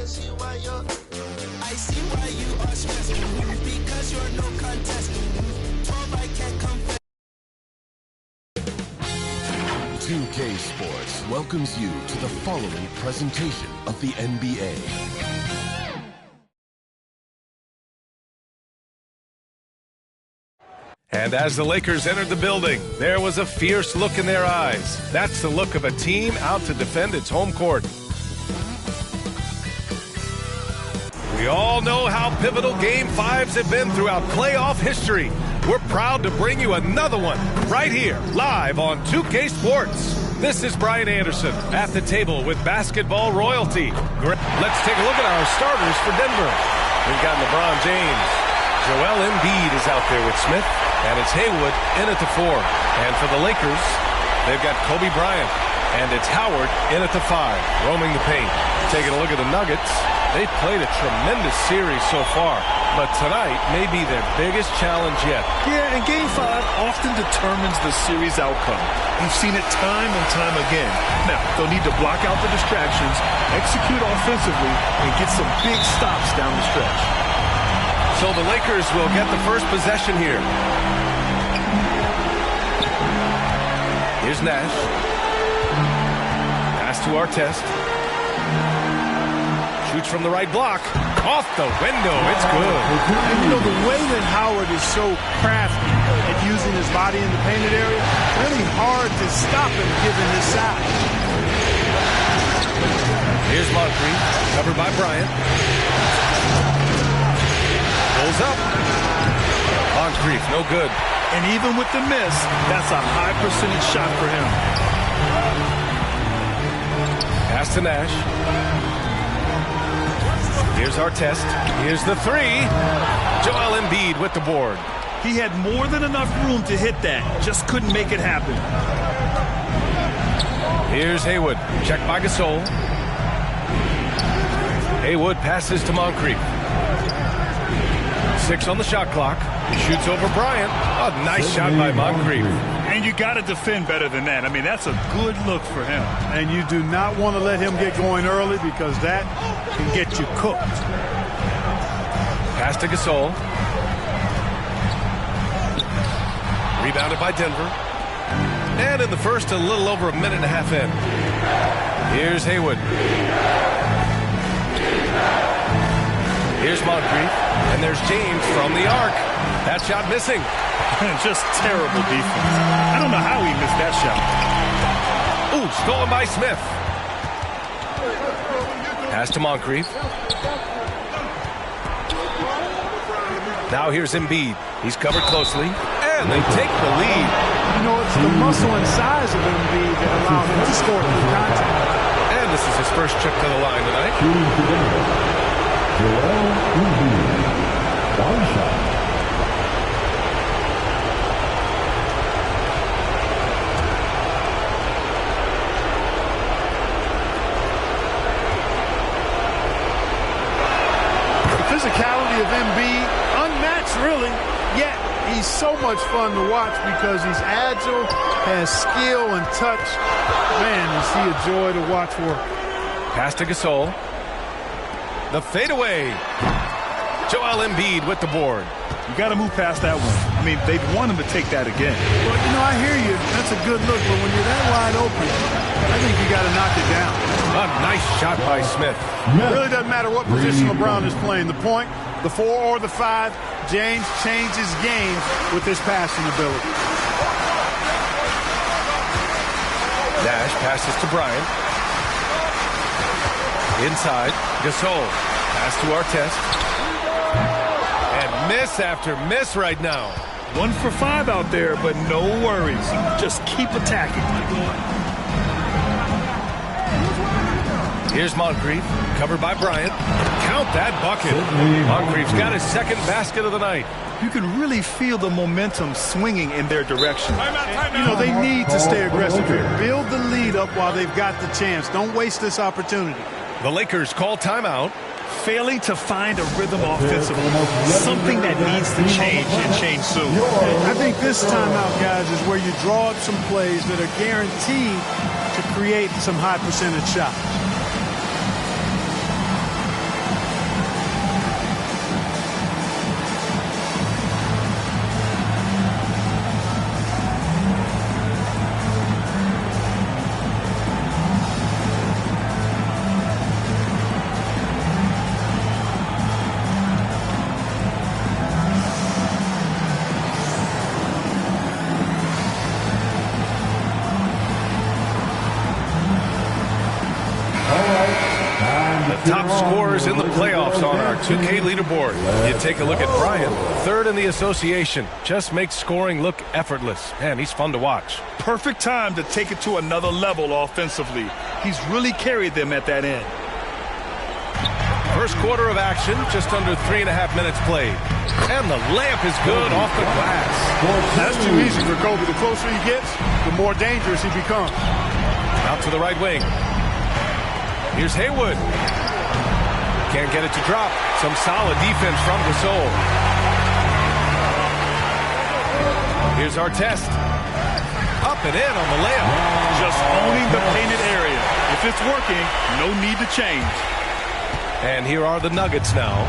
I see why you are stressed because you're no contest. 12, I can't confess. 2K Sports welcomes you to the following presentation of the NBA. And as the Lakers entered the building, there was a fierce look in their eyes. That's the look of a team out to defend its home court. We all know how pivotal Game 5s have been throughout playoff history. We're proud to bring you another one right here, live on 2K Sports. This is Brian Anderson at the table with basketball royalty. Let's take a look at our starters for Denver. We've got LeBron James. Joel Embiid is out there with Smith, and it's Haywood in at the 4. And for the Lakers, they've got Kobe Bryant, and it's Howard in at the 5, roaming the paint. Taking a look at the Nuggets, they've played a tremendous series so far, but tonight may be their biggest challenge yet. Yeah, and Game 5 often determines the series outcome. You've seen it time and time again. Now, they'll need to block out the distractions, execute offensively, and get some big stops down the stretch. So the Lakers will get the first possession here. Here's Nash. Pass to Artest. Shoots from the right block. Off the window. It's good. And you know, the way that Howard is so crafty at using his body in the painted area, really hard to stop him given his size. Here's Moncrief, covered by Bryant. Pulls up. Moncrief, no good. And even with the miss, that's a high percentage shot for him. Pass to Nash. Here's Artest. Here's the 3. Joel Embiid with the board. He had more than enough room to hit that. Just couldn't make it happen. Here's Haywood. Checked by Gasol. Haywood passes to Moncrief. 6 on the shot clock. Shoots over Bryant. A nice shot by Moncrief. And you got to defend better than that. I mean, that's a good look for him. And you do not want to let him get going early because that can get you cooked. Pass to Gasol. Rebounded by Denver. And in the first, a little over a minute and a half in. Here's Haywood. Here's Moncrief. And there's James from the arc. That shot missing. Just terrible defense. I don't know how he missed that shot. Ooh, stolen by Smith. Pass to Moncrief. Now here's Embiid. He's covered closely. And they take the lead. You know, it's the muscle and size of Embiid that allowed him to score through contact. And this is his first trip to the line tonight. Joel Embiid. One shot. Physicality of Embiid, unmatched really, yet he's so much fun to watch because he's agile, has skill and touch. Man, is he a joy to watch work. Pass to Gasol. The fadeaway. Joel Embiid with the board. You got to move past that one. I mean, they'd want him to take that again. Well, you know, I hear you. That's a good look, but when you're that wide open, I think you got to knock it down. A nice shot by Smith. It really doesn't matter what position LeBron is playing. The point, the 4 or the 5, James changes games with his passing ability. Nash passes to Bryant. Inside, Gasol. Pass to Artest. And miss after miss right now. 1 for 5 out there, but no worries. Just keep attacking. Here's Moncrief, covered by Bryant. Count that bucket. Moncrief's got his second basket of the night. You can really feel the momentum swinging in their direction. You know, they need to stay aggressive here. Build the lead up while they've got the chance. Don't waste this opportunity. The Lakers call timeout. Failing to find a rhythm offensively. Something that needs to change and change soon. I think this timeout, guys, is where you draw up some plays that are guaranteed to create some high percentage shots. top scorers in the playoffs on our 2K leaderboard. You take a look at Bryant, third in the association. Just makes scoring look effortless. Man, he's fun to watch. Perfect time to take it to another level offensively. He's really carried them at that end. First quarter of action, just under 3.5 minutes played. And the layup is good off the glass. That's too easy for Kobe. The closer he gets, the more dangerous he becomes. Out to the right wing. Here's Haywood. Can't get it to drop. Some solid defense from Gasol. Here's Artest. Up and in on the layup. Just owning the painted area. If it's working, no need to change. And here are the Nuggets now.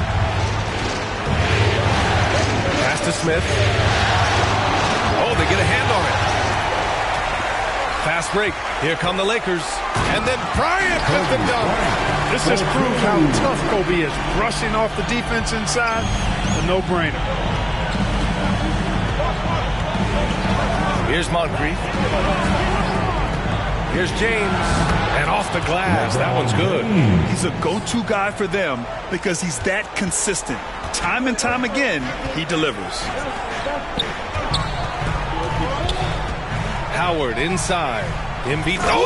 Pass to Smith. Oh, they get a hand on it. Fast break. Here come the Lakers. And then Bryant with the dunk. This just proves how tough Kobe is. Rushing off the defense inside, a no-brainer. Here's Moncrief. Here's James. And off the glass. That one's good. He's a go-to guy for them because he's that consistent. Time and time again, he delivers. Howard inside. Embiid. Oh!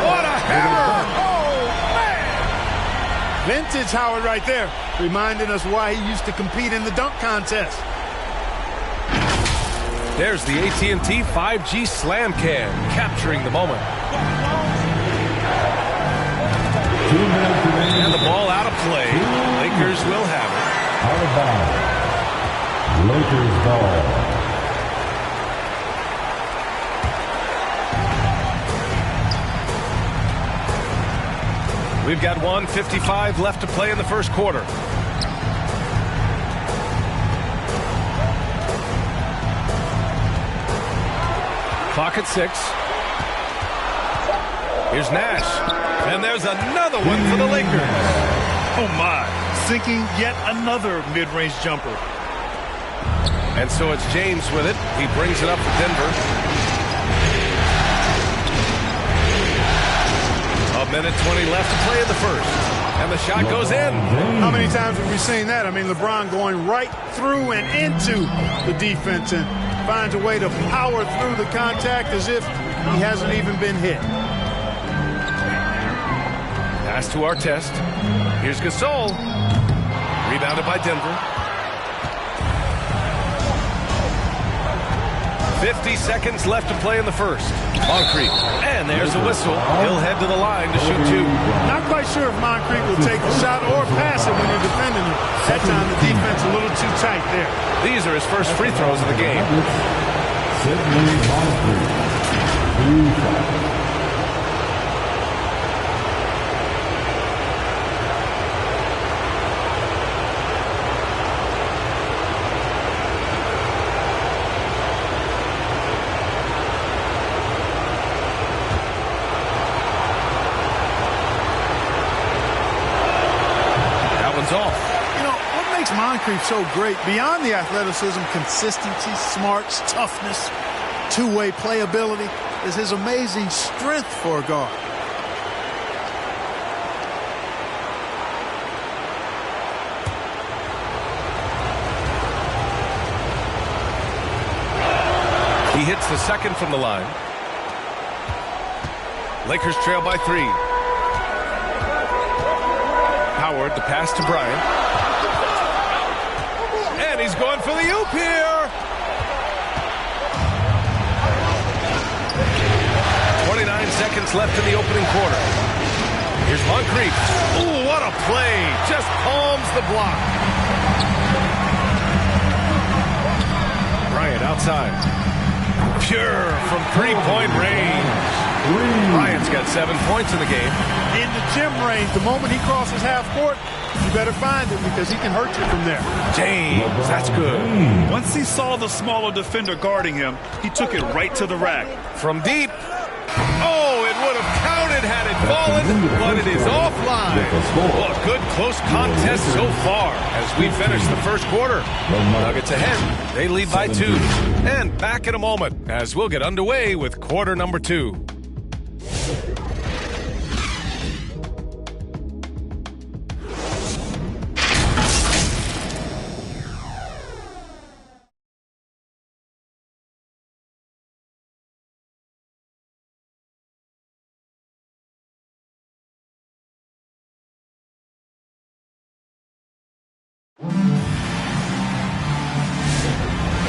What a hammer! Oh, man! Vintage Howard right there, reminding us why he used to compete in the dunk contest. There's the AT&T 5G Slam Cam, capturing the moment. And the ball out of play. Lakers will have it. Out of bounds. Lakers ball. We've got 1:55 left to play in the first quarter. Clock at 6. Here's Nash. And there's another one for the Lakers. Oh, my. Sinking yet another mid-range jumper. And so it's James with it. He brings it up for Denver. A minute 20 left to play in the first. And the shot goes in. How many times have we seen that? I mean, LeBron going right through and into the defense and finds a way to power through the contact as if he hasn't even been hit. Pass to Artest. Here's Gasol. Rebounded by Denver. 50 seconds left to play in the first. Moncrief. And there's a whistle. He'll head to the line to shoot 2. Not quite sure if Moncrief will take the shot or pass it when you're defending him. That time the defense a little too tight there. These are his first free throws of the game. Sidney Moncrief. Moncrief so great, beyond the athleticism, consistency, smarts, toughness, two-way playability, is his amazing strength for a guard. He hits the second from the line. Lakers trail by 3. Howard, the pass to Bryant. He's going for the oop here. 29 seconds left in the opening quarter. Here's Moncrief. Ooh, what a play. Just palms the block. Bryant outside. Pure from three-point range. Bryant's got 7 points in the game. In the gym range, the moment he crosses half court, you better find him because he can hurt you from there. James, that's good. Once he saw the smaller defender guarding him, he took it right to the rack. From deep. Oh, it would have counted had it fallen, but it is offline. Well, a good close contest so far as we finish the first quarter. Nuggets ahead. They lead by 2. And back in a moment as we'll get underway with quarter number 2.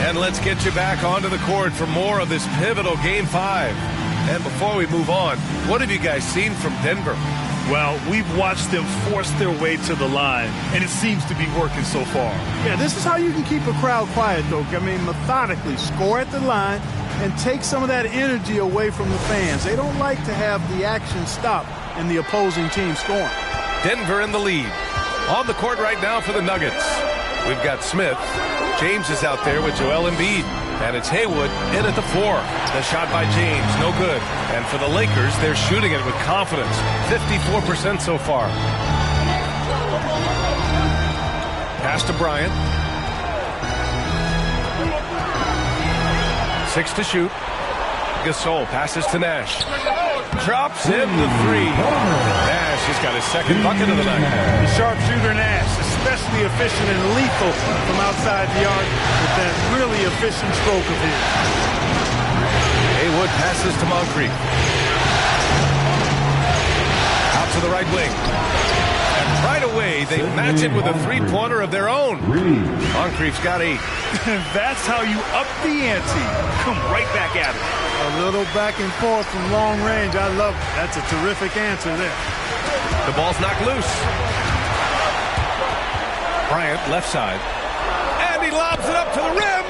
And let's get you back onto the court for more of this pivotal Game 5. And before we move on, what have you guys seen from Denver? Well, we've watched them force their way to the line, and it seems to be working so far. Yeah, this is how you can keep a crowd quiet, though. I mean, methodically score at the line and take some of that energy away from the fans. They don't like to have the action stop and the opposing team scoring. Denver in the lead. On the court right now for the Nuggets. We've got Smith. James is out there with Joel Embiid. And it's Haywood in at the 4. The shot by James, no good. And for the Lakers, they're shooting it with confidence. 54% so far. Pass to Bryant. 6 to shoot. Gasol passes to Nash. Drops in the 3. Nash has got his second bucket of the night. The sharpshooter Nash, especially efficient and lethal from outside the arc with that really efficient stroke of his. Haywood passes to Moncrief. Out to the right wing. And right away, they match it with a three-pointer of their own. Moncrief's got 8. That's how you up the ante. Come right back at it. A little back and forth from long range. I love it. That's a terrific answer there. The ball's knocked loose. Bryant, left side. And he lobs it up to the rim.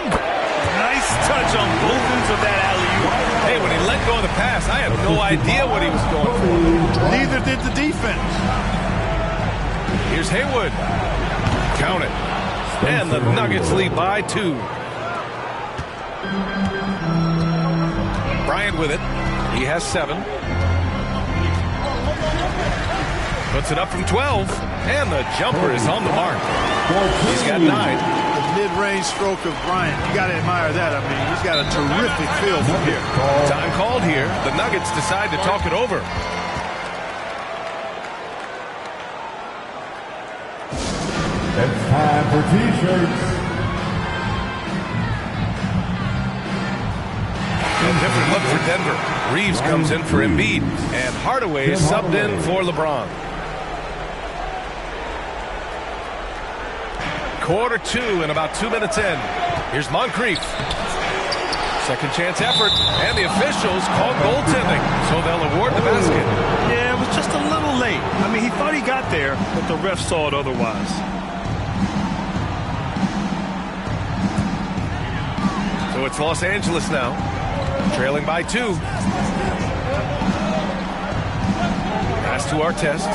Nice touch on both ends of that alley-oop. Hey, when he let go of the pass, I had no idea what he was going for. Neither did the defense. Here's Haywood. Count it. And the Nuggets lead by 2. Bryant with it. He has 7. Puts it up from 12. And the jumper is on the mark. He's got 9. The mid-range stroke of Bryant. You got to admire that. I mean, he's got a terrific feel from here. Time called here. The Nuggets decide to talk it over. It's time for T-shirts. A different look for Denver. Reeves comes in for Embiid. And Hardaway is subbed in for LeBron. Quarter 2 and about 2 minutes in. Here's Moncrief. Second chance effort. And the officials call goaltending. So they'll award the basket. Yeah, it was just a little late. I mean, he thought he got there, but the ref saw it otherwise. So it's Los Angeles now. Trailing by 2. Pass to Artest.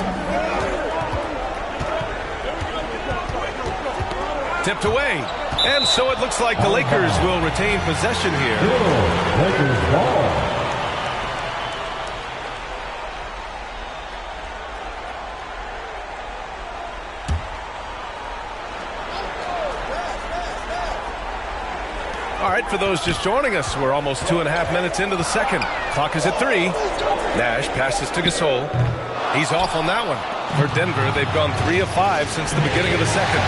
Tipped away. And so it looks like the Lakers will retain possession here. Lakers ball. All right, for those just joining us, we're almost 2.5 minutes into the second. Clock is at 3. Nash passes to Gasol. He's off on that one. For Denver, they've gone 3 of 5 since the beginning of the second.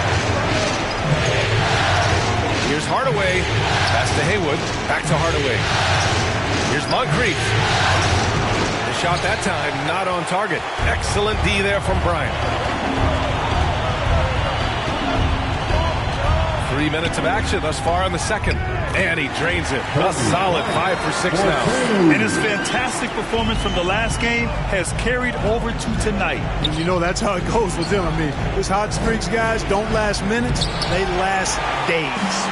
Here's Hardaway. Pass to Haywood. Back to Hardaway. Here's Moncrief. The shot that time not on target. Excellent D there from Bryant. 3 minutes of action thus far in the second. And he drains it. A solid 5 for 6 now. And his fantastic performance from the last game has carried over to tonight. And you know, that's how it goes with them. I mean, these hot streaks, guys, don't last minutes. They last days.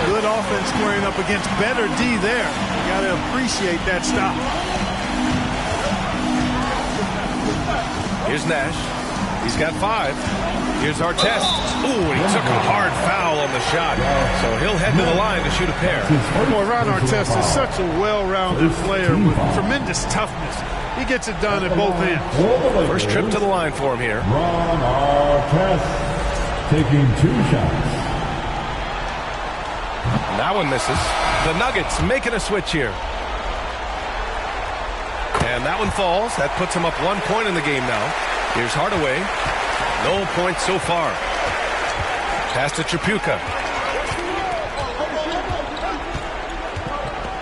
Good offense squaring up against better D there. You got to appreciate that stop. Here's Nash. He's got 5. Here's Artest. Ooh, he took a hard foul on the shot. So he'll head to the line to shoot a pair. Boy, Ron Artest is such a well-rounded player with tremendous toughness. He gets it done at both ends. First trip to the line for him here. Ron Artest taking 2 shots. That one misses. The Nuggets making a switch here. And that one falls. That puts him up 1 point in the game now. Here's Hardaway. No points so far. Pass to Tripucka.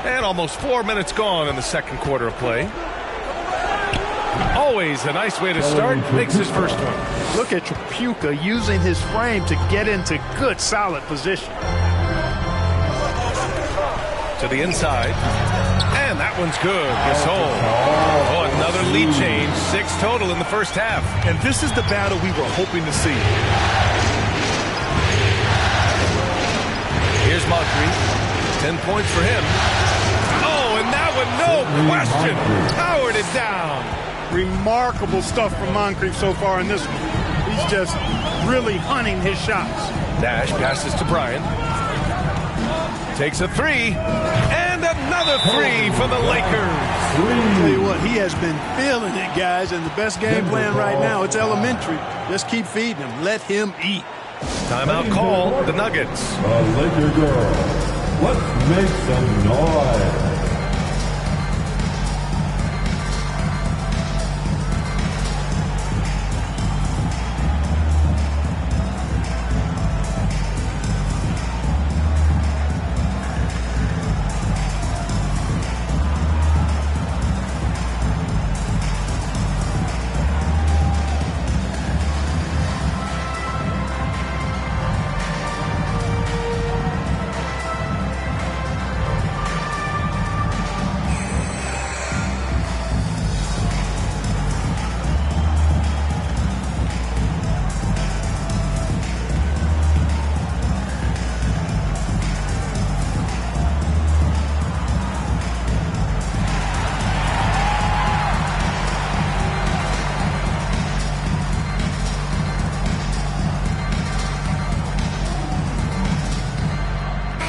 And almost 4 minutes gone in the second quarter of play. Always a nice way to start. Makes his first one. Look at Tripucka using his frame to get into good, solid position. To the inside. And that one's good. Gasol. Oh, another lead change. 6 total in the first half. And this is the battle we were hoping to see. Here's Moncrief. 10 points for him. Oh, and that one, no question. Powered it down. Remarkable stuff from Moncrief so far in this one. He's just really hunting his shots. Nash passes to Bryant. Takes a 3. And another 3 for the Lakers. Tell you what, he has been feeling it, guys, and the best game plan right now, it's elementary. Just keep feeding him. Let him eat. Timeout call, the Nuggets. The Laker girls, let's make some noise.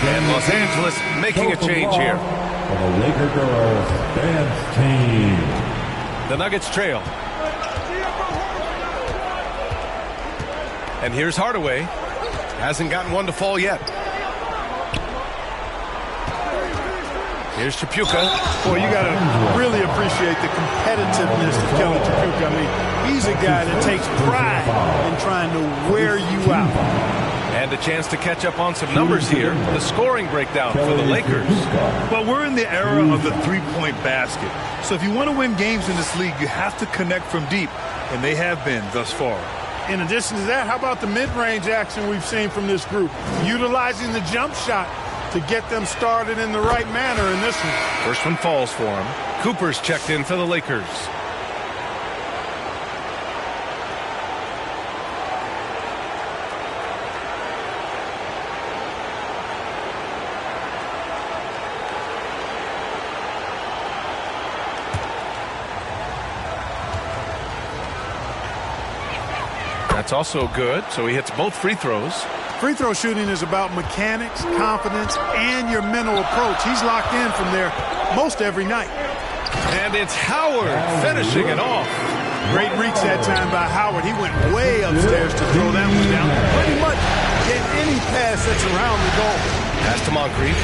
And Los Angeles making a change here. For the Laker girls dance team. The Nuggets trail. And here's Hardaway. Hasn't gotten one to fall yet. Here's Tripucka. Boy, you got to really appreciate the competitiveness of Kelly Tripucka. I mean, he's a guy that takes pride in trying to wear you out. And a chance to catch up on some numbers here. The scoring breakdown for the Lakers. Well, we're in the era of the three-point basket. So if you want to win games in this league, you have to connect from deep. And they have been thus far. In addition to that, how about the mid-range action we've seen from this group? Utilizing the jump shot to get them started in the right manner in this one. First one falls for him. Cooper's checked in for the Lakers. That's also good, so he hits both free throws. Free throw shooting is about mechanics, confidence, and your mental approach. He's locked in from there most every night. And it's Howard finishing it off. Great reach that time by Howard. He went way upstairs to throw that one down. Pretty much get any pass that's around the goal. Pass to Moncrief.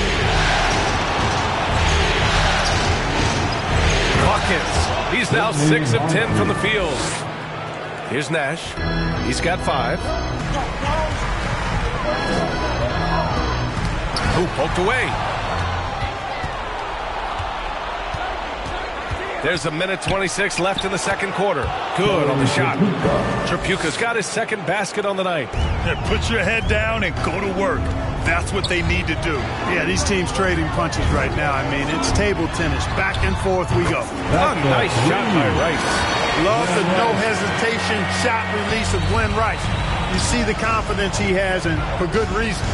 Hawkins. He's now 6 of 10 from the field. Here's Nash. He's got 5. Ooh, poked away. There's a minute 26 left in the second quarter. Good on the shot. Tripucka's got his second basket on the night. Put your head down and go to work. That's what they need to do. Yeah, these teams trading punches right now. I mean, it's table tennis. Back and forth we go. A nice shot by Rice. Love the no-hesitation shot release of Glenn Rice. You see the confidence he has, and for good reason.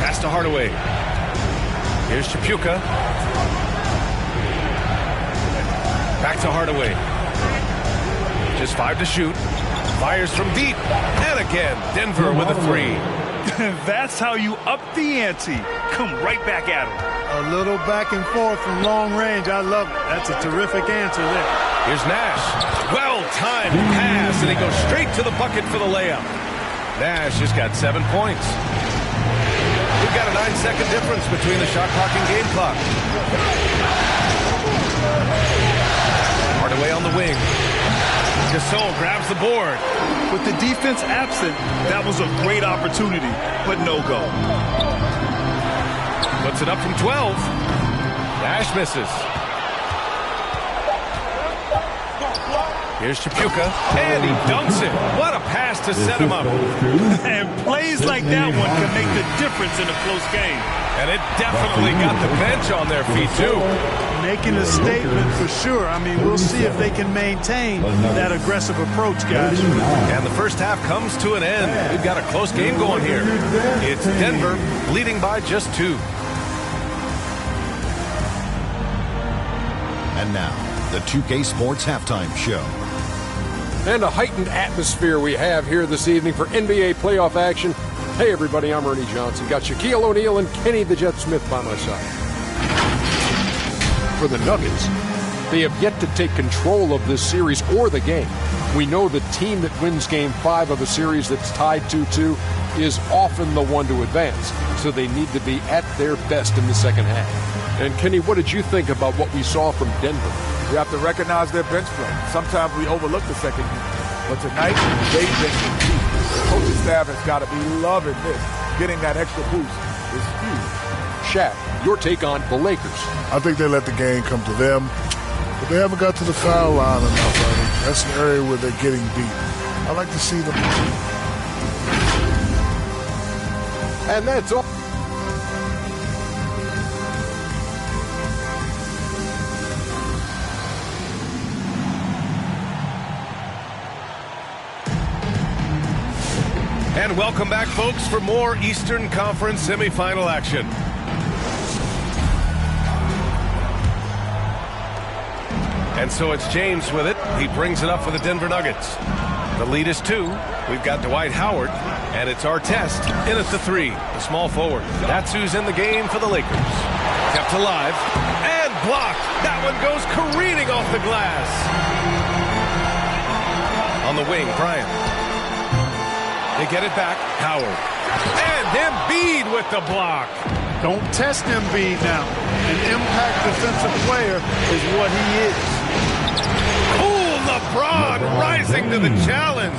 Pass to Hardaway. Here's Tripucka. Back to Hardaway. Just 5 to shoot. Fires from deep. And again, Denver with a 3. That's how you up the ante. Come right back at him. A little back and forth from long range. I love it. That's a terrific answer there. Here's Nash. Well-timed pass, and he goes straight to the bucket for the layup. Nash has got 7 points. We've got a 9-second difference between the shot clock and game clock. Hardaway on the wing. Gasol grabs the board. With the defense absent, that was a great opportunity, but no go. Puts it up from 12. Nash misses. Here's Chapuka, and he dunks it. What a pass to set him up. And plays like that one can make the difference in a close game. And it definitely got the bench on their feet, too. Making a statement for sure. I mean, we'll see if they can maintain that aggressive approach, guys. And the first half comes to an end. We've got a close game going here. It's Denver leading by just 2. And now, the 2K Sports Halftime Show. And a heightened atmosphere we have here this evening for NBA playoff action. Hey, everybody, I'm Ernie Johnson. Got Shaquille O'Neal and Kenny the Jet Smith by my side. For the Nuggets, they have yet to take control of this series or the game. We know the team that wins Game 5 of a series that's tied 2-2 is often the one to advance, so they need to be at their best in the second half. And Kenny, what did you think about what we saw from Denver? We have to recognize their bench play. Sometimes we overlook the second unit. But tonight, they've been key. The coaching staff has got to be loving this. Getting that extra boost is huge. Shaq, your take on the Lakers. I think they let the game come to them, but they haven't got to the foul line enough. I think that's an area where they're getting beat. I like to see them. And that's all. And welcome back, folks, for more Eastern Conference semifinal action. And so it's James with it. He brings it up for the Denver Nuggets. The lead is 2. We've got Dwight Howard, and it's Artest in at the 3, the small forward. That's who's in the game for the Lakers. Kept alive and blocked. That one goes careening off the glass. On the wing, Bryant. They get it back. Howard. And Embiid with the block. Don't test Embiid now. An impact defensive player is what he is. Cool LeBron rising to the challenge.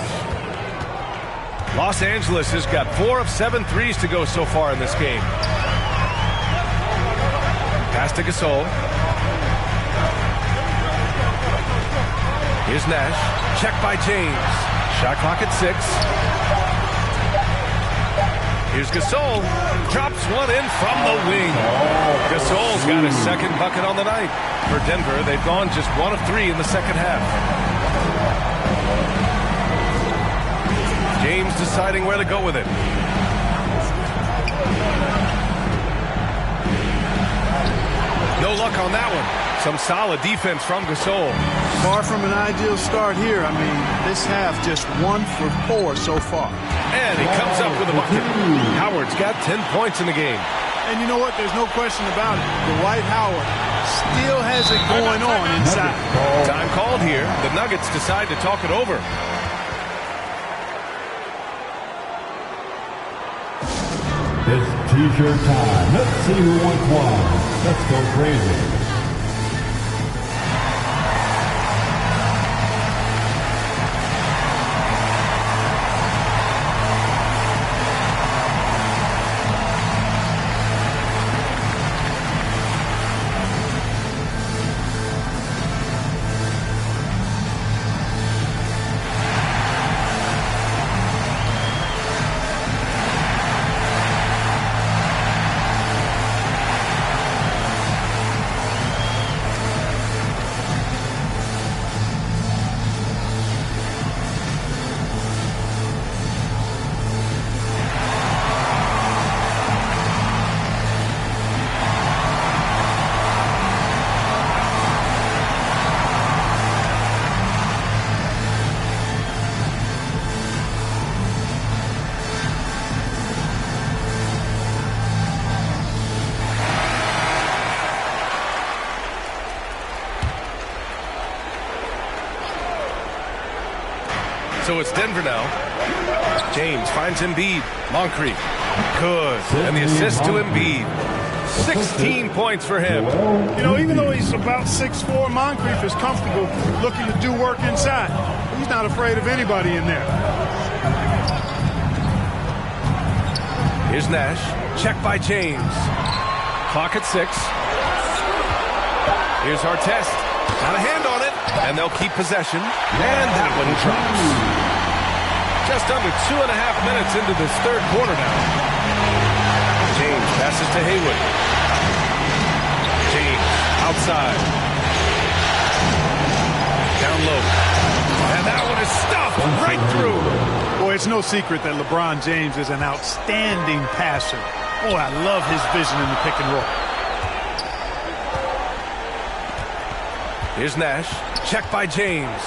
Los Angeles has got 4 of 7 threes to go so far in this game. Pass to Gasol. Here's Nash. Check by James. Shot clock at 6. Here's Gasol. Drops one in from the wing. Gasol's got his second bucket on the night. For Denver, they've gone just 1 of 3 in the second half. James deciding where to go with it. No luck on that one. Some solid defense from Gasol. Far from an ideal start here. I mean, this half just 1 for 4 so far. And he comes up with a bucket. Howard's got 10 points in the game. And you know what? There's no question about it. Dwight Howard still has it going on inside. Time called here. The Nuggets decide to talk it over. It's t-shirt time. Let's see who wants one. Let's go crazy. So it's Denver now. James finds Embiid. Moncrief. Good. And the assist to Embiid. 16 points for him. You know, even though he's about 6'4", Moncrief is comfortable looking to do work inside. He's not afraid of anybody in there. Here's Nash. Check by James. Clock at 6. Here's Artest. Got a hand on it. And they'll keep possession. And that one drops. Just under 2.5 minutes into this third quarter now. James passes to Haywood. James outside. Down low. And that one is stuffed right through. Boy, it's no secret that LeBron James is an outstanding passer. Oh, I love his vision in the pick and roll. Here's Nash. Check by James.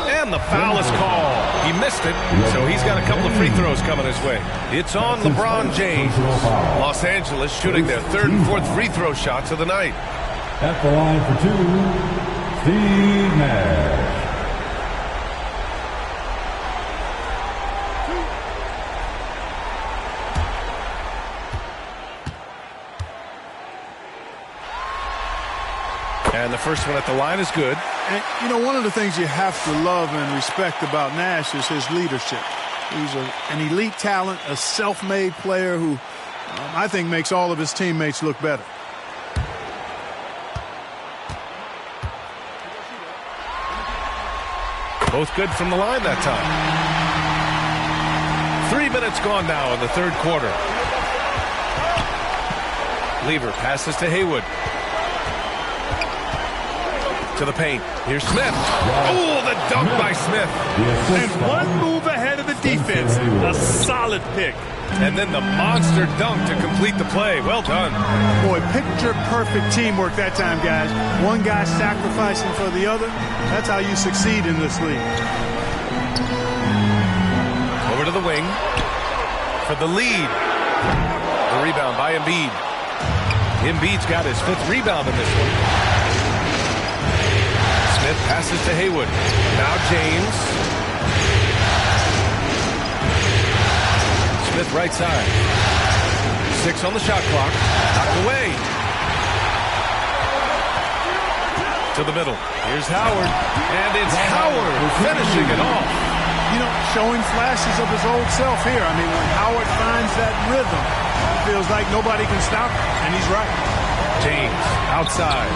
And the foul is called. He missed it, so he's got a couple of free throws coming his way. It's on LeBron James. Los Angeles shooting their third and fourth free throw shots of the night. At the line for two, Steve Nash. And the first one at the line is good. And, you know, one of the things you have to love and respect about Nash is his leadership. He's an elite talent, a self-made player who I think makes all of his teammates look better. Both good from the line that time. 3 minutes gone now in the third quarter. Lever passes to Haywood. To the paint. Here's Smith. Oh, the dunk by Smith. And one move ahead of the defense. A solid pick. And then the monster dunk to complete the play. Well done. Boy, picture-perfect teamwork that time, guys. One guy sacrificing for the other. That's how you succeed in this league. Over to the wing. For the lead. The rebound by Embiid. Embiid's got his 5th rebound in this one. Smith passes to Haywood. Now James. Smith right side. 6 on the shot clock. Knocked away. To the middle. Here's Howard. And it's Howard finishing it off. You know, showing flashes of his old self here. I mean, when Howard finds that rhythm, it feels like nobody can stop him. And he's right. James outside.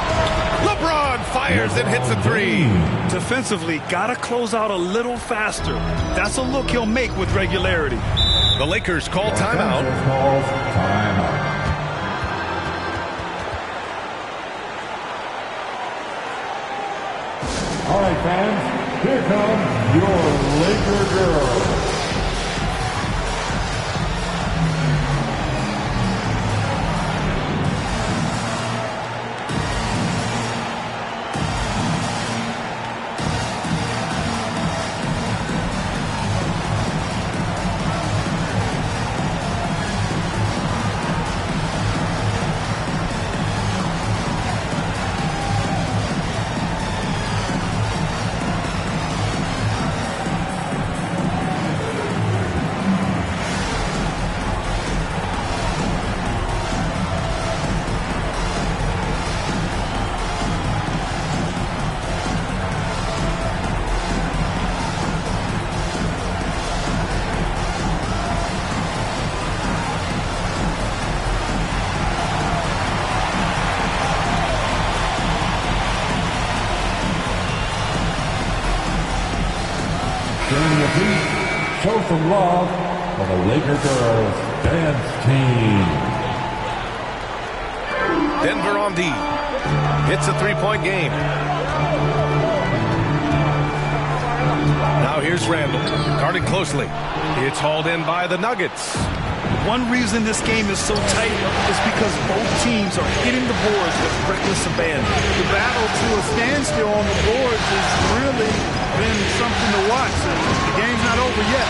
LeBron fires and hits a 3. Defensively, got to close out a little faster. That's a look he'll make with regularity. The Lakers call timeout. All right, fans, here comes your Laker girls. Show some love for the Laker girls dance team. Denver on D. It's a 3-point game. Now here's Randall. Guarded closely. It's hauled in by the Nuggets. One reason this game is so tight is because both teams are hitting the boards with reckless abandon. The battle to a standstill on the boards has really been something to watch. The game's not over yet.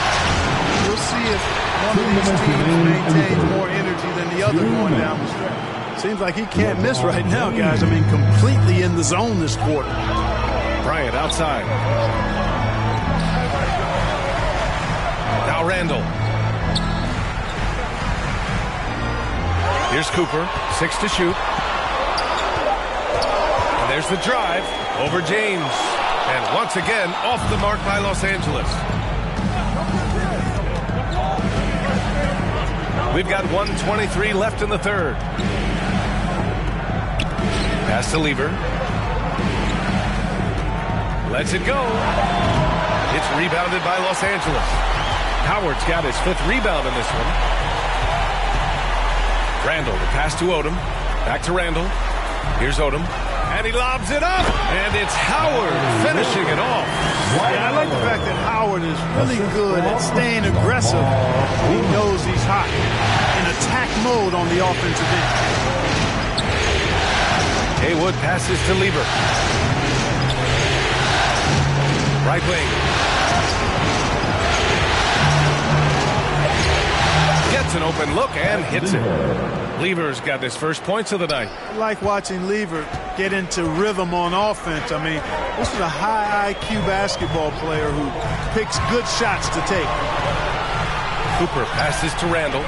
We'll see if one of these teams maintains more energy than the other going down the stretch. Seems like he can't miss right now, guys. I mean, completely in the zone this quarter. Bryant outside. Now Randall. Here's Cooper, 6 to shoot. And there's the drive over James. And once again, off the mark by Los Angeles. We've got 1:23 left in the third. Pass to Lever. Lets it go. It's rebounded by Los Angeles. Howard's got his 5th rebound in this one. Randall, the pass to Odom. Back to Randall. Here's Odom. And he lobs it up. And it's Howard finishing it off. Yeah, I like the fact that Howard is really good at staying aggressive. He knows he's hot. In attack mode on the offensive end. Haywood passes to Lieber. Right wing. Gets an open look and hits it. Lieber's got his first points of the night. I like watching Lieber get into rhythm on offense. I mean, this is a high IQ basketball player who picks good shots to take. Cooper passes to Randall.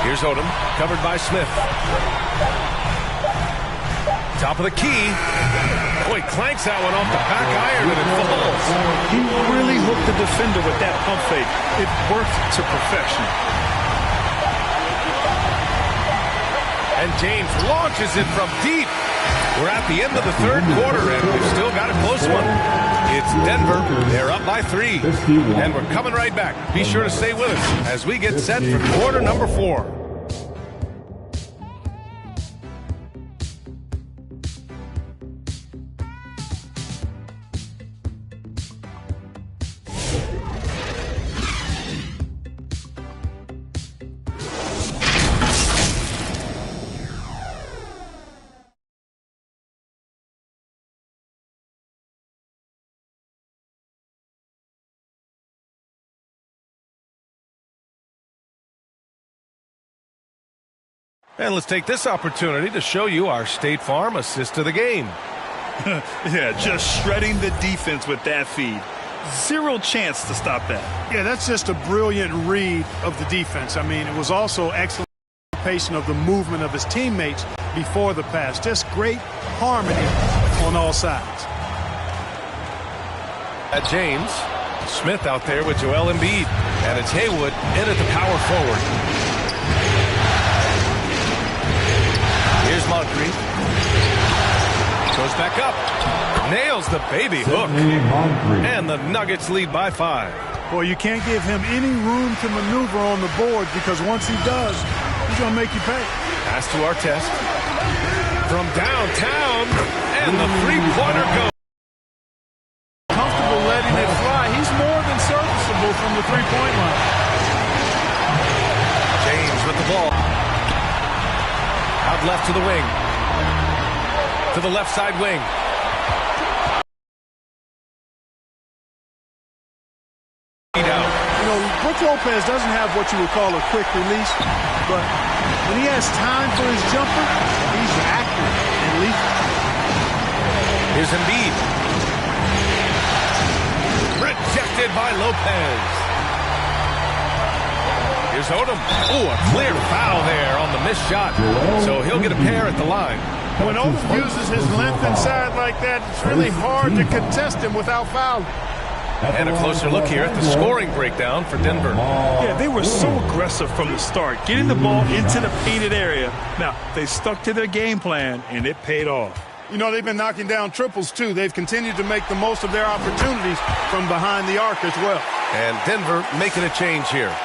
Here's Odom, covered by Smith. Top of the key. Boy, clanks that one off the back iron and it falls. He really hooked the defender with that pump fake. It worked to perfection. And James launches it from deep. We're at the end of the 3rd quarter, and we've still got a close one. It's Denver. They're up by 3. And we're coming right back. Be sure to stay with us as we get set for quarter number 4. And let's take this opportunity to show you our State Farm assist of the game. Yeah, just shredding the defense with that feed. Zero chance to stop that. Yeah, that's just a brilliant read of the defense. I mean, it was also excellent anticipation of the movement of his teammates before the pass. Just great harmony on all sides. At James, Smith out there with Joel Embiid. And it's Haywood in at the power forward. Here's Moncrief. Goes back up. Nails the baby hook. And the Nuggets lead by 5. Boy, you can't give him any room to maneuver on the board because once he does, he's going to make you pay. Pass to Artest. From downtown. And the three-pointer goes. Comfortable letting it fly. He's more than serviceable from the three-point line. James with the ball. Out left to the wing. To the left side wing. You know, Brook Lopez doesn't have what you would call a quick release, but when he has time for his jumper, he's accurate and lethal. Here's Embiid. Rejected by Lopez. Here's Odom. Oh, a clear foul there on the missed shot. So he'll get a pair at the line. When Odom uses his length inside like that, it's really hard to contest him without fouling. And a closer look here at the scoring breakdown for Denver. Yeah, they were so aggressive from the start, getting the ball into the painted area. Now, they stuck to their game plan, and it paid off. You know, they've been knocking down triples, too. They've continued to make the most of their opportunities from behind the arc as well. And Denver making a change here.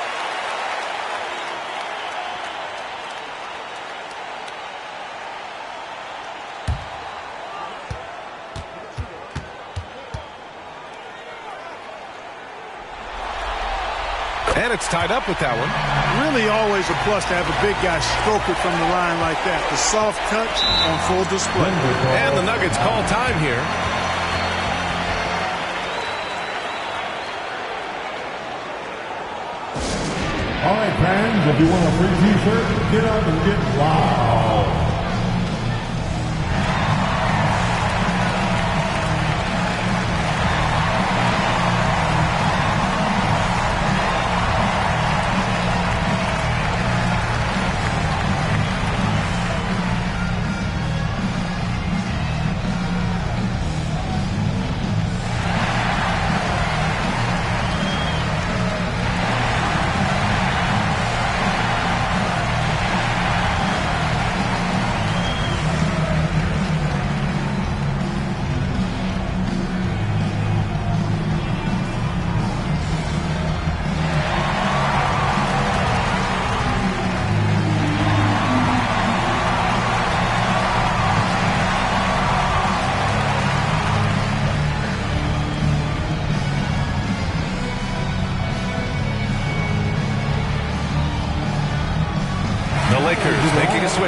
And it's tied up with that one. Really always a plus to have a big guy stroke it from the line like that. The soft touch on full display. And the Nuggets call time here. All right, fans, if you want a free t-shirt, get up and get loud.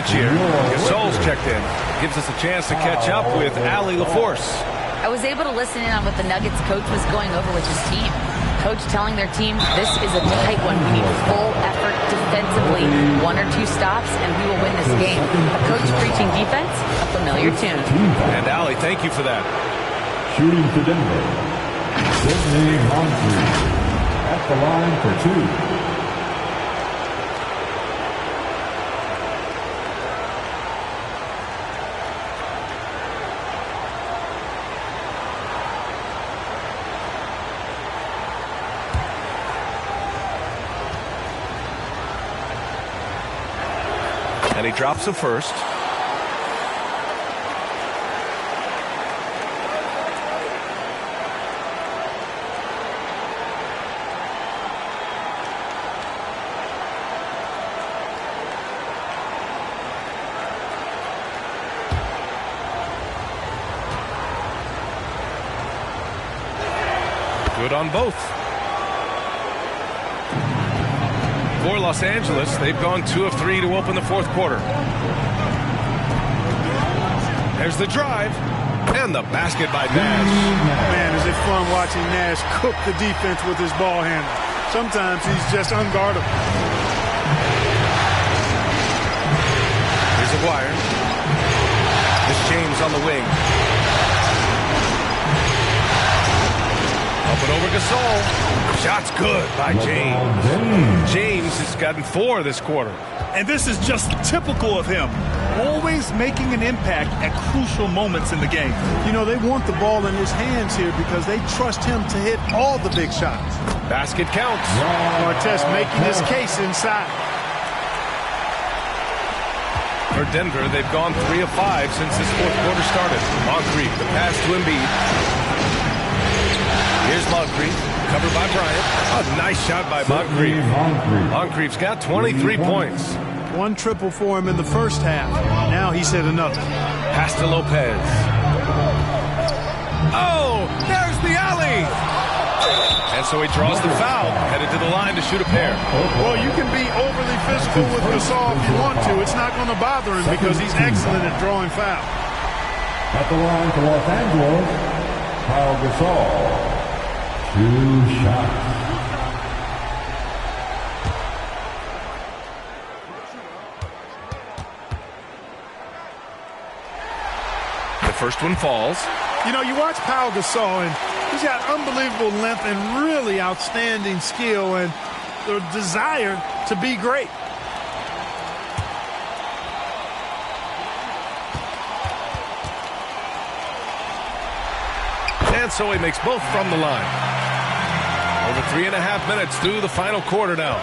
switch here. Gasol's checked in. Gives us a chance to catch up with Allie LaForce. I was able to listen in on what the Nuggets coach was going over with his team. Coach telling their team, this is a tight one. We need full effort defensively. 1 or 2 stops, and we will win this game. A coach preaching defense, a familiar tune. And Allie, thank you for that. Shooting for Denver, Sidney Moncrief at the line for 2. And he drops the first. Good on both. For Los Angeles, they've gone 2 of 3 to open the fourth quarter. There's the drive and the basket by Nash. Man, is it fun watching Nash cook the defense with his ball handle. Sometimes he's just unguardable. Here's Aguirre. This James on the wing. Up and over Gasol. Shot's good by James. James has gotten 4 this quarter. And this is just typical of him. Always making an impact at crucial moments in the game. You know, they want the ball in his hands here because they trust him to hit all the big shots. Basket counts. Artest making his case inside. For Denver, they've gone 3 of 5 since this fourth quarter started. Moncrief, the pass to Embiid. Here's Moncrief, covered by Bryant. A nice shot by Moncrief. Moncrief's got 23 points. 1 triple for him in the first half. Now he's hit another. Pass to Lopez. Oh, there's the alley. And so he draws the foul, headed to the line to shoot a pair. Well, you can be overly physical with Gasol if you want to. It's not going to bother him because he's excellent at drawing fouls. At the line for Los Angeles, Pau Gasol. 2 shots. The first one falls. You know, you watch Pau Gasol, and he's got unbelievable length and really outstanding skill and the desire to be great. And so he makes both from the line. Over 3.5 minutes through the final quarter now.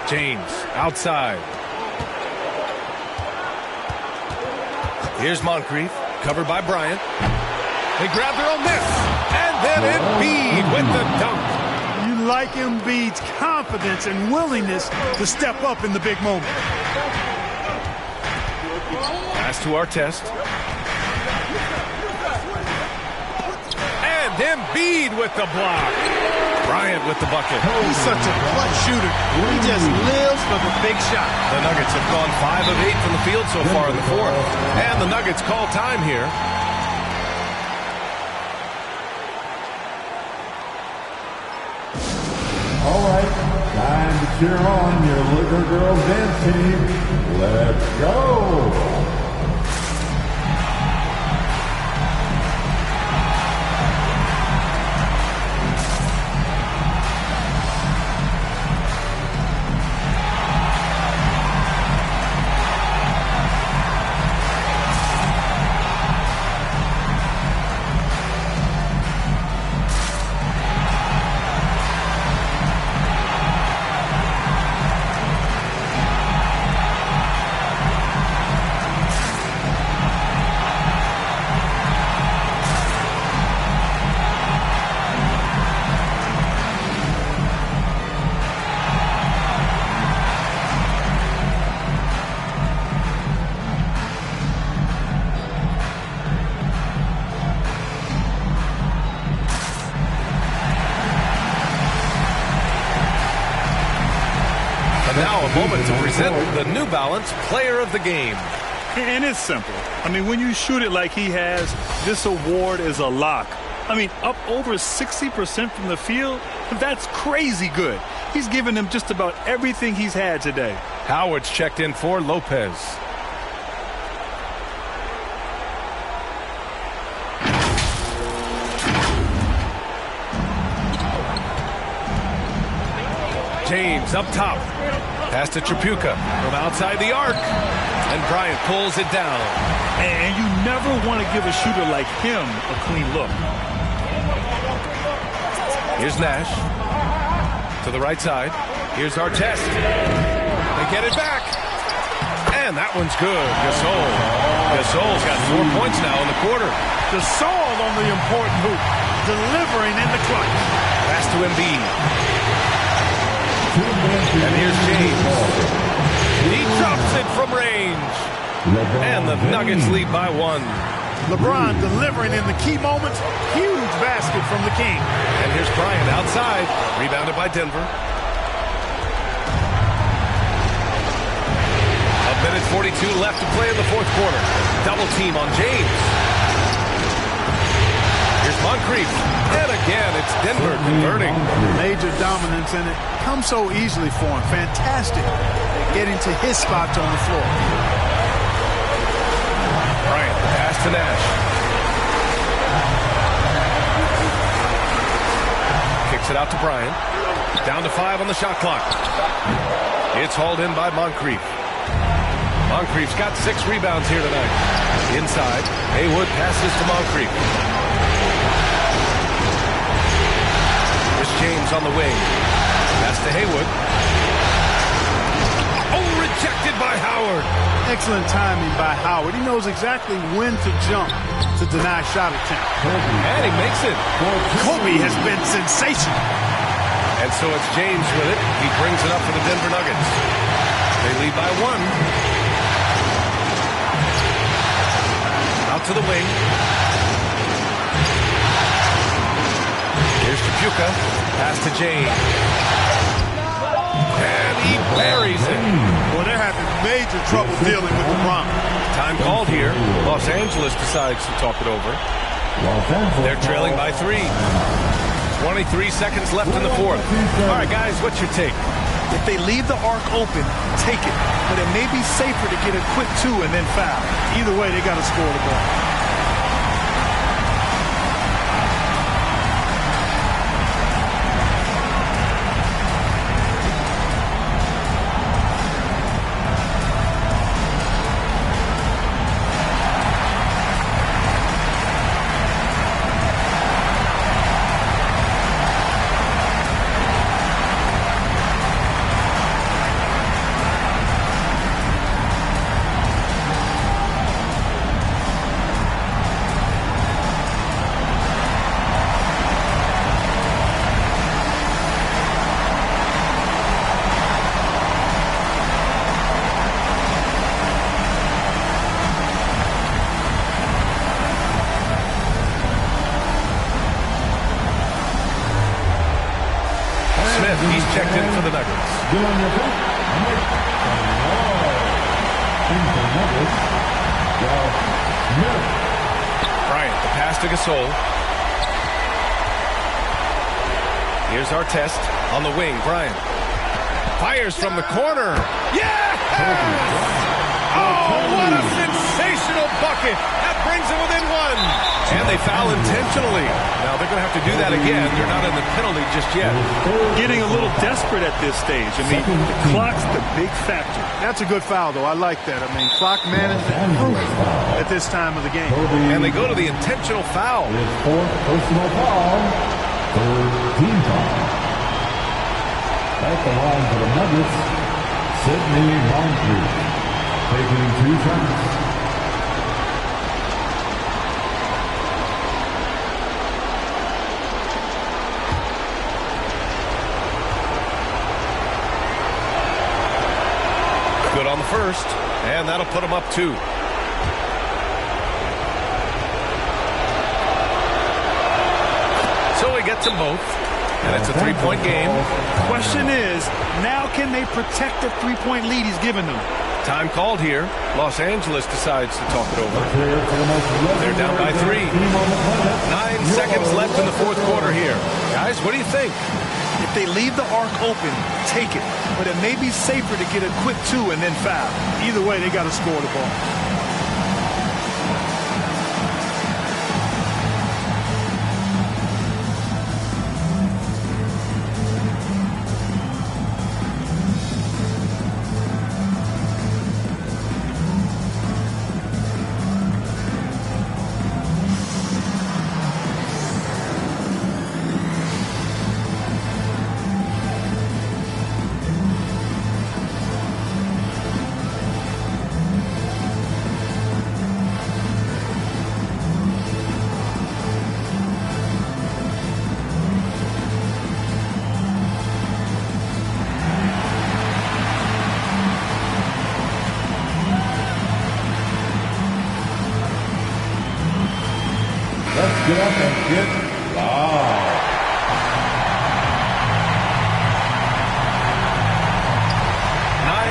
James outside. Here's Moncrief, covered by Bryant. They grab their own miss. And then Embiid with the dunk. You like Embiid's confidence and willingness to step up in the big moment. Pass to Artest. And Embiid with the block. Bryant with the bucket. He's such a clutch shooter. He just lives for the big shot. The Nuggets have gone 5 of 8 from the field so far in the fourth. And the Nuggets call time here. All right, time to cheer on your Liquor Girls dance team. Let's go. present the New Balance Player of the Game. And it's simple. I mean, when you shoot it like he has, this award is a lock. I mean, up over 60% from the field, that's crazy good. He's given them just about everything he's had today. Howard's checked in for Lopez. James up top. Pass to Tripucka from outside the arc. And Bryant pulls it down. And you never want to give a shooter like him a clean look. Here's Nash. To the right side. Here's Artest. They get it back. And that one's good. Gasol. Gasol's got 4 points now in the quarter. Gasol on the important hoop. Delivering in the clutch. Pass to Embiid. And here's James. He drops it from range. And the Nuggets lead by 1. LeBron delivering in the key moments. Huge basket from the King. And here's Bryant outside. Rebounded by Denver. A minute 42 left to play in the fourth quarter. Double team on James. Here's Moncrief. And again, it's Denver converting. Major dominance, and it comes so easily for him. Fantastic at getting to his spots on the floor. Bryant, pass to Nash. Kicks it out to Bryant. Down to 5 on the shot clock. It's hauled in by Moncrief. Moncrief's got 6 rebounds here tonight. Inside, Haywood passes to Moncrief. Here's James on the wing. Pass to Haywood. Oh, rejected by Howard. Excellent timing by Howard. He knows exactly when to jump to deny shot attempt. And he makes it. Kobe has been sensational. And so it's James with it. He brings it up for the Denver Nuggets. They lead by 1. Out to the wing. Here's Tripucka. Pass to James. And he buries it. Well, they're having major trouble dealing with LeBron. Time called here. Los Angeles decides to talk it over. They're trailing by 3. 23 seconds left in the fourth. All right, guys, what's your take? If they leave the arc open, take it. But it may be safer to get a quick 2 and then foul. Either way, they got to score the ball. He's checked in for the Nuggets. Bryant, the pass to Gasol. Here's Artest on the wing. Bryant fires from the corner. Yeah! Oh, what a sensational bucket. That brings it within 1. And they foul intentionally. Now they're going to have to do that again. They're not in the penalty just yet. Getting a little desperate at this stage. I mean, the clock's the big factor. That's a good foul, though. I like that. I mean, clock management at this time of the game. And they go to the intentional foul. His 4th personal foul. 3rd team foul. At the line for the Nuggets, Sidney Moncrief, taking 2 shots. Good on the first, and that'll put them up 2. So he gets them both. And it's a three-point game. Question is, now can they protect the three-point lead he's given them? Time called here. Los Angeles decides to talk it over. They're down by 3. 9 seconds left in the fourth quarter here. Guys, what do you think? If they leave the arc open, take it. But it may be safer to get a quick 2 and then foul. Either way, they got to score the ball. Let's get up and get loud.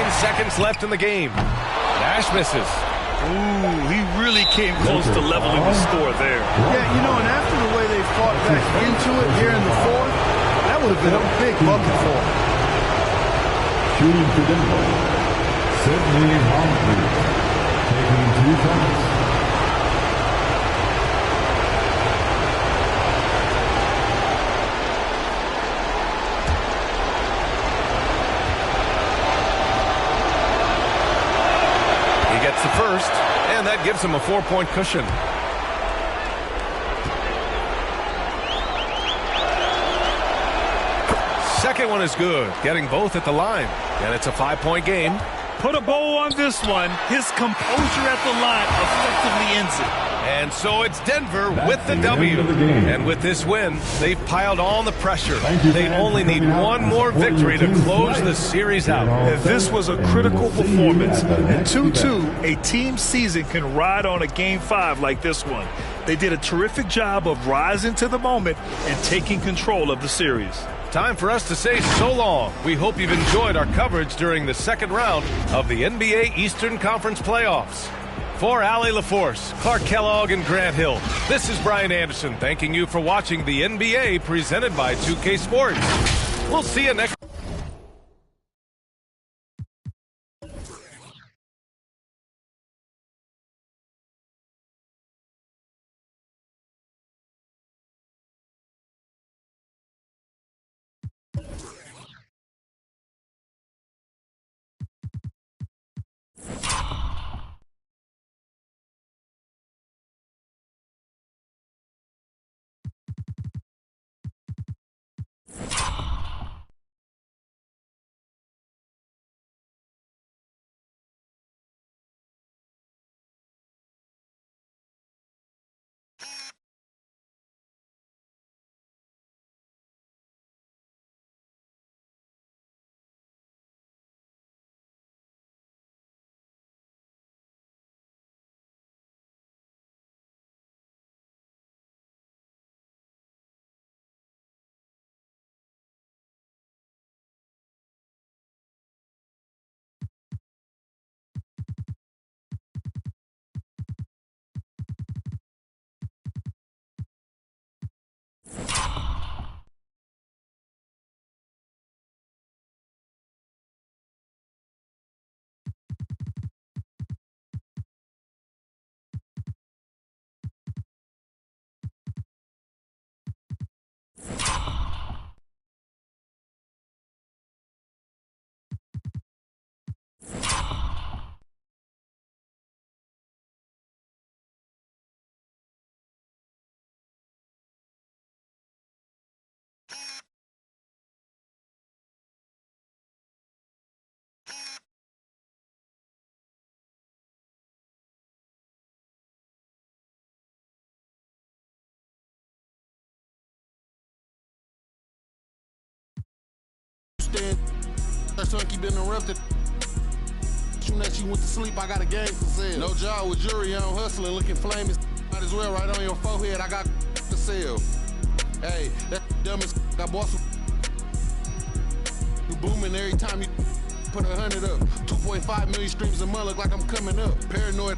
9 seconds left in the game. Nash misses. Ooh, he really came close to leveling the score there. Yeah, you know, and after the way they fought back into it here in the fourth, that would have been a big bucket for them. Shooting for Denver, Sidney Humphrey, taking 2 shots. Gets the first, and that gives him a 4-point cushion. Second one is good, getting both at the line, and it's a 5-point game. Put a bow on this one. His composure at the line effectively ends it. And so it's Denver with the W. And with this win, they've piled on the pressure. They only need one more victory to close the series out. And this was a critical performance. At 2-2, a team season can ride on a Game 5 like this one. They did a terrific job of rising to the moment and taking control of the series. Time for us to say so long. We hope you've enjoyed our coverage during the second round of the NBA Eastern Conference Playoffs. For Allie LaForce, Clark Kellogg, and Grant Hill, this is Brian Anderson thanking you for watching the NBA presented by 2K Sports. We'll see you next. That son keep getting interrupted. Soon as you went to sleep, I got a game for sale. No job with jury on hustling, looking flaming. Might as well right on your forehead. I got to sell. Hey, that dumb as I bought some. You booming every time you put 100 up. 2.5 million streams a month, look like I'm coming up. Paranoid.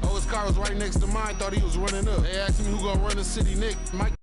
Oh, his car was right next to mine, thought he was running up. They asked me who gonna run the city next. Mike